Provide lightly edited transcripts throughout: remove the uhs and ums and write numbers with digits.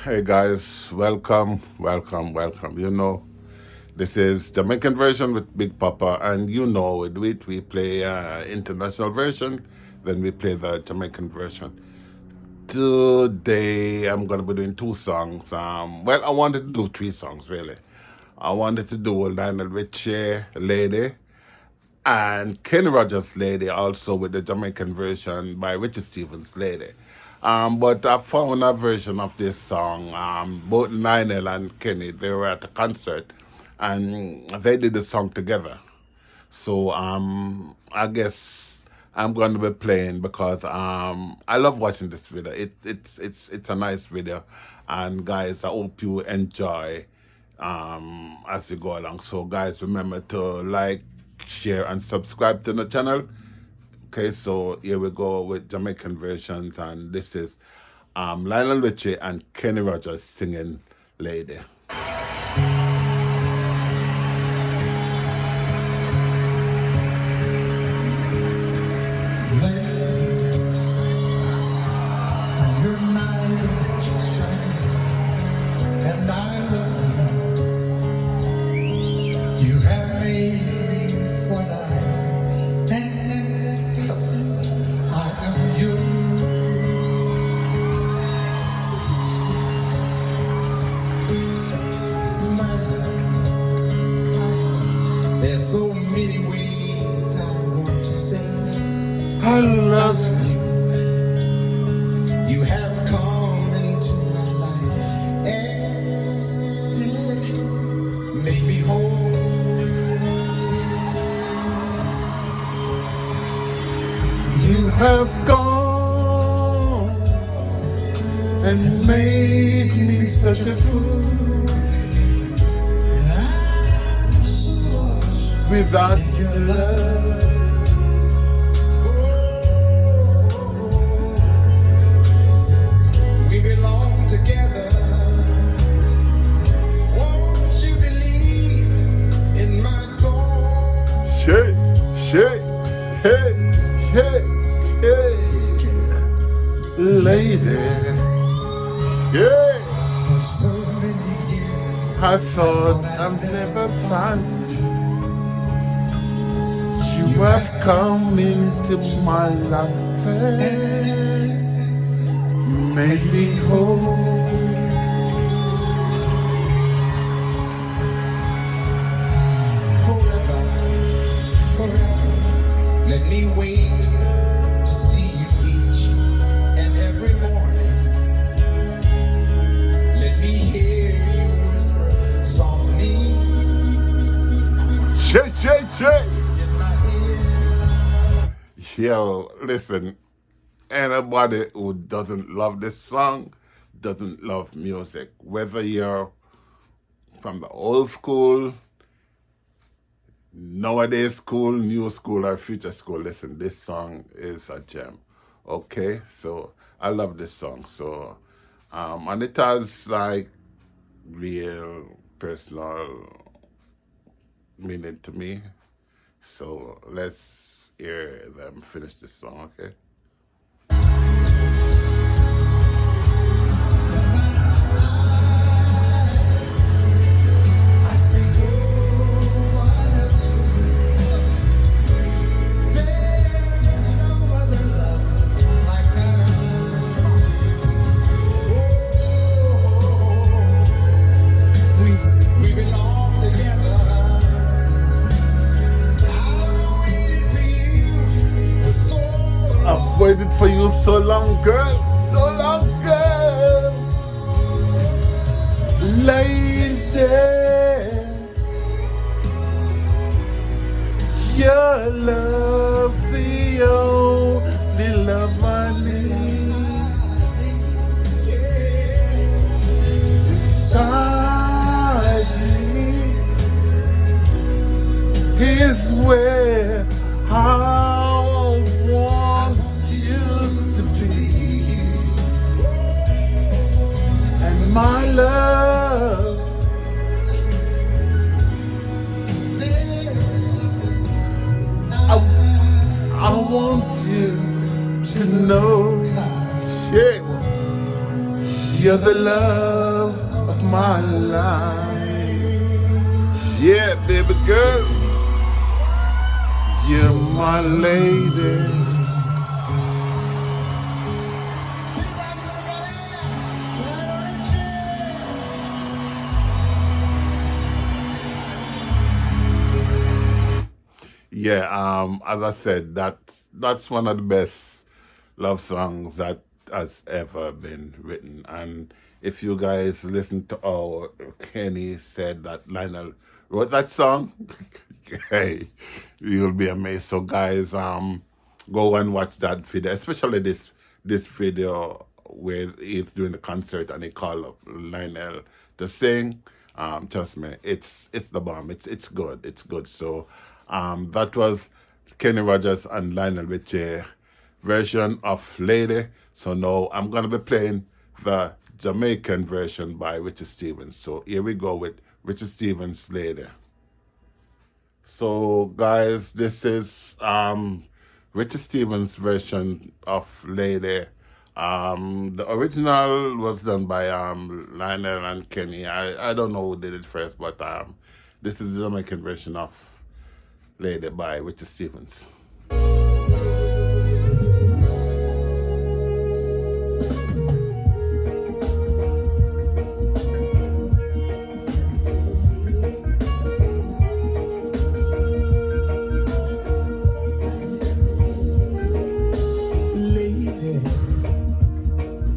Hey guys, welcome. This is Jamaican version with Big Papa, and with it we play international version, then we play the Jamaican version. Today I'm gonna be doing two songs. I wanted to do three songs really. I wanted to do Lionel Richie, Lady, and Kenny Rogers Lady, also with the Jamaican version by Richie Stevens Lady. But I found a version of this song. Both Lionel and Kenny, they were at a concert and they did the song together. So I guess I'm going to be playing because I love watching this video. It's a nice video, and guys, I hope you enjoy as we go along. So guys, remember to like, share, and subscribe to the channel. Okay, so here we go with Jamaican versions, and this is Lionel Richie and Kenny Rogers singing Lady. There's so many ways I want to say I love you. You have come into my life and made me whole. you have gone and made me such a fool And I'm so lost without in your your love. love. We belong together. Won't you believe in my soul? Shake, shake, hey, hey, hey, lady. Yeah, For so many years I thought I'd never find you. You have come into my life and made me whole. forever, forever. Let me wait to see you each and every morning. Let me hear you whisper softly Shake, shake, shake. in my ear. Yo, listen, anybody who doesn't love this song doesn't love music. Whether you're from the old school, nowadays school, new school, or future school, listen, this song is a gem. Okay, so I love this song. So, and it has like real personal meaning to me. So let's hear them finish this song, okay? I say, oh, what else would there's no other love like our love. We We belong together. I've waited for you for so long. I've waited for you so long, girl, so long, girl. Lady, your love, the only love I need. Inside me is where I want you to be. And my love, I want you to know, yeah, You're the love of my life. Yeah, baby girl. You're my lady. Yeah, as I said, that's one of the best love songs that has ever been written. And if you guys listen to how Kenny said that Lionel wrote that song, hey, you'll be amazed. So guys, go and watch that video, especially this video where he's doing the concert and he called up Lionel to sing. Trust me, it's the bomb. It's good. It's good. So that was Kenny Rogers and Lionel Richie version of Lady. So now I'm gonna be playing the Jamaican version by Richie Stephens. So here we go with Richie Stephens' Lady. So guys, this is Richie Stephens' version of Lady. The original was done by Lionel and Kenny. I don't know who did it first, but this is the Jamaican version of Lady by Richie Stephens. Lady,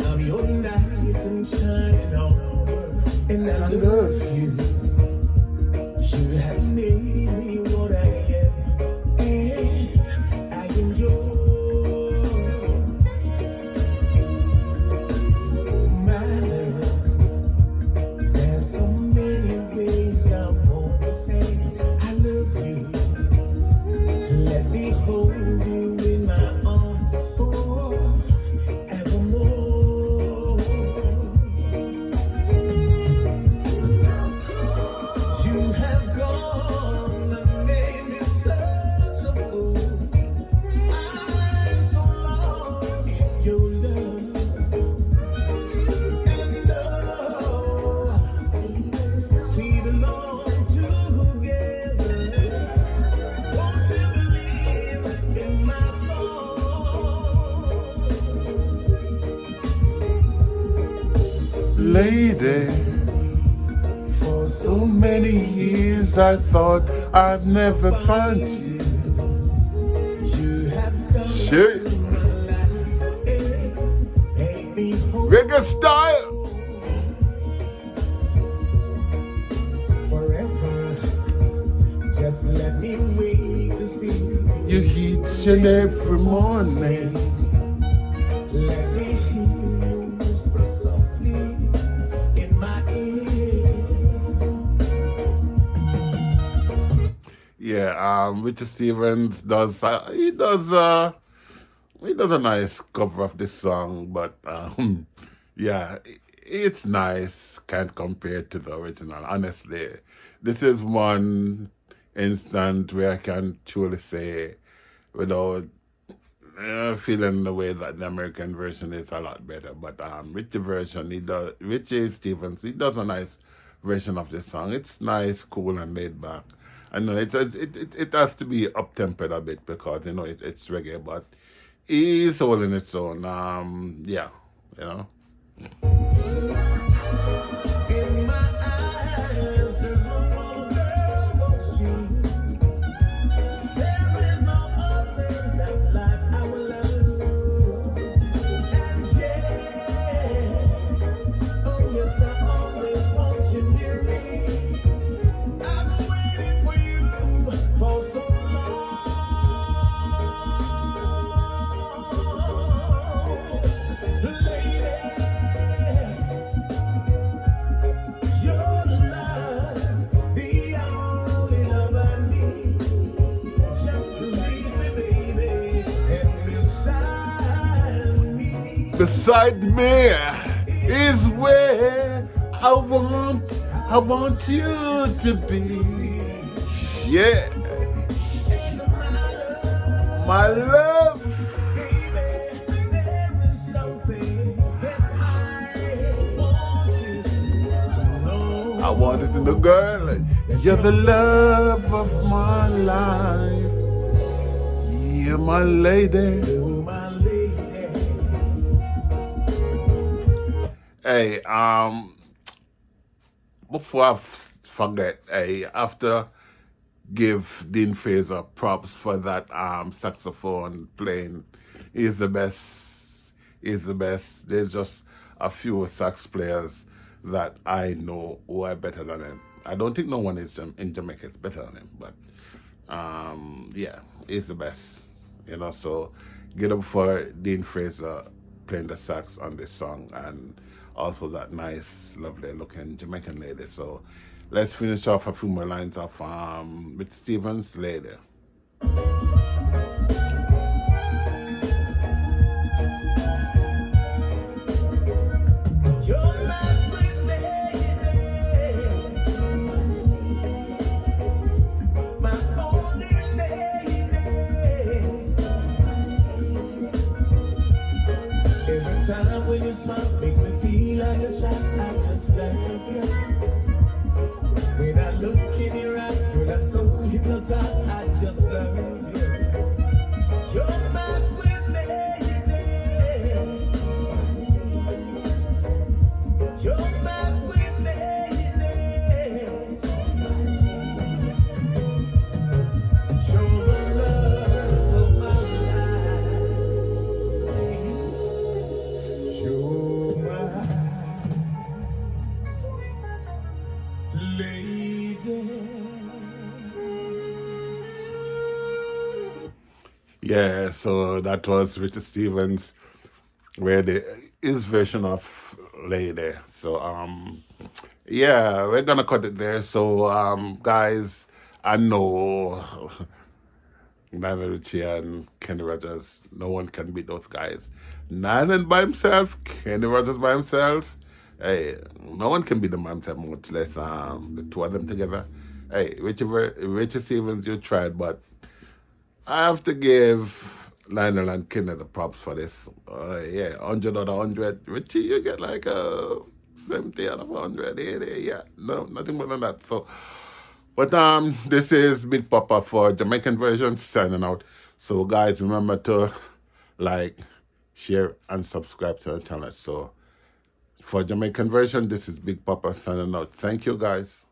I'm your light and shining on, and I love you. You have made me what I am, and I am yours. My love, there's so many ways I want to say I love you. Let me hold you in my arms forevermore. You have gone and made me such a fool. I'm so lost in your love. And oh, we belong together. Won't you believe in my song? Lady, for so many years I thought I'd never find you. You have come Shit. to my life, made me whole Reggae style. forever. Just let me wait to see you. You each and every morning. Let me hear you whisper softly in my ear. Yeah, Richie Stephens does he does a nice cover of this song, but yeah, it's nice. Can't compare to the original. Honestly, this is one instant where I can truly say, without feeling the way that the American version is a lot better. But Richie Stephens, he does a nice version of this song. It's nice, cool, and laid back. I know it has to be up tempered a bit because it's reggae, but it's holding its own. Yeah, you know. In my eyes, there's no other girl but you. There is no other love like our love. And yes, oh yes, I always want you near me. I've been waiting for you for so long. Lady, your love's the only love I need. Just believe me, baby, and Beside me is where I want you to be. Yeah, my love. baby, there is something that I I wanted to know, girl, you're the love of my life. You're my lady. you're my lady. Hey, before I forget, hey, after give Dean Fraser props for that saxophone playing. He's the best. He's the best. There's just a few sax players that I know who are better than him. I don't think no one is in Jamaica is better than him, but yeah, he's the best. You know, so get up for Dean Fraser playing the sax on this song, and also that nice, lovely looking Jamaican lady. So let's finish off a few more lines of with Stevens lady. You're my sweet lady, my only lady. Every time when you smile makes me feel like a child. I just love you. When I look in your eyes, girl, I'm so hypnotized. I just love you. You're my sweet lady. You're my sweet lady. You're the love of my life. You're my lady. Yeah, so that was Richard Stevens, where his version of Lady. So yeah, we're gonna cut it there. So guys, I know Lionel Richie and Kenny Rogers, no one can beat those guys. Lionel by himself, Kenny Rogers by himself. Hey, no one can beat them by himself, much less the two of them together. Hey, Richie Stevens, you tried, but I have to give Lionel and Kenny the props for this. Yeah, 100 out of 100. Richie, you get like a 70 out of 100. 80, yeah, no, nothing more than that. So, but this is Big Papa for Jamaican version signing out. So, guys, remember to like, share, and subscribe to our channel. So, for Jamaican version, this is Big Papa signing out. Thank you, guys.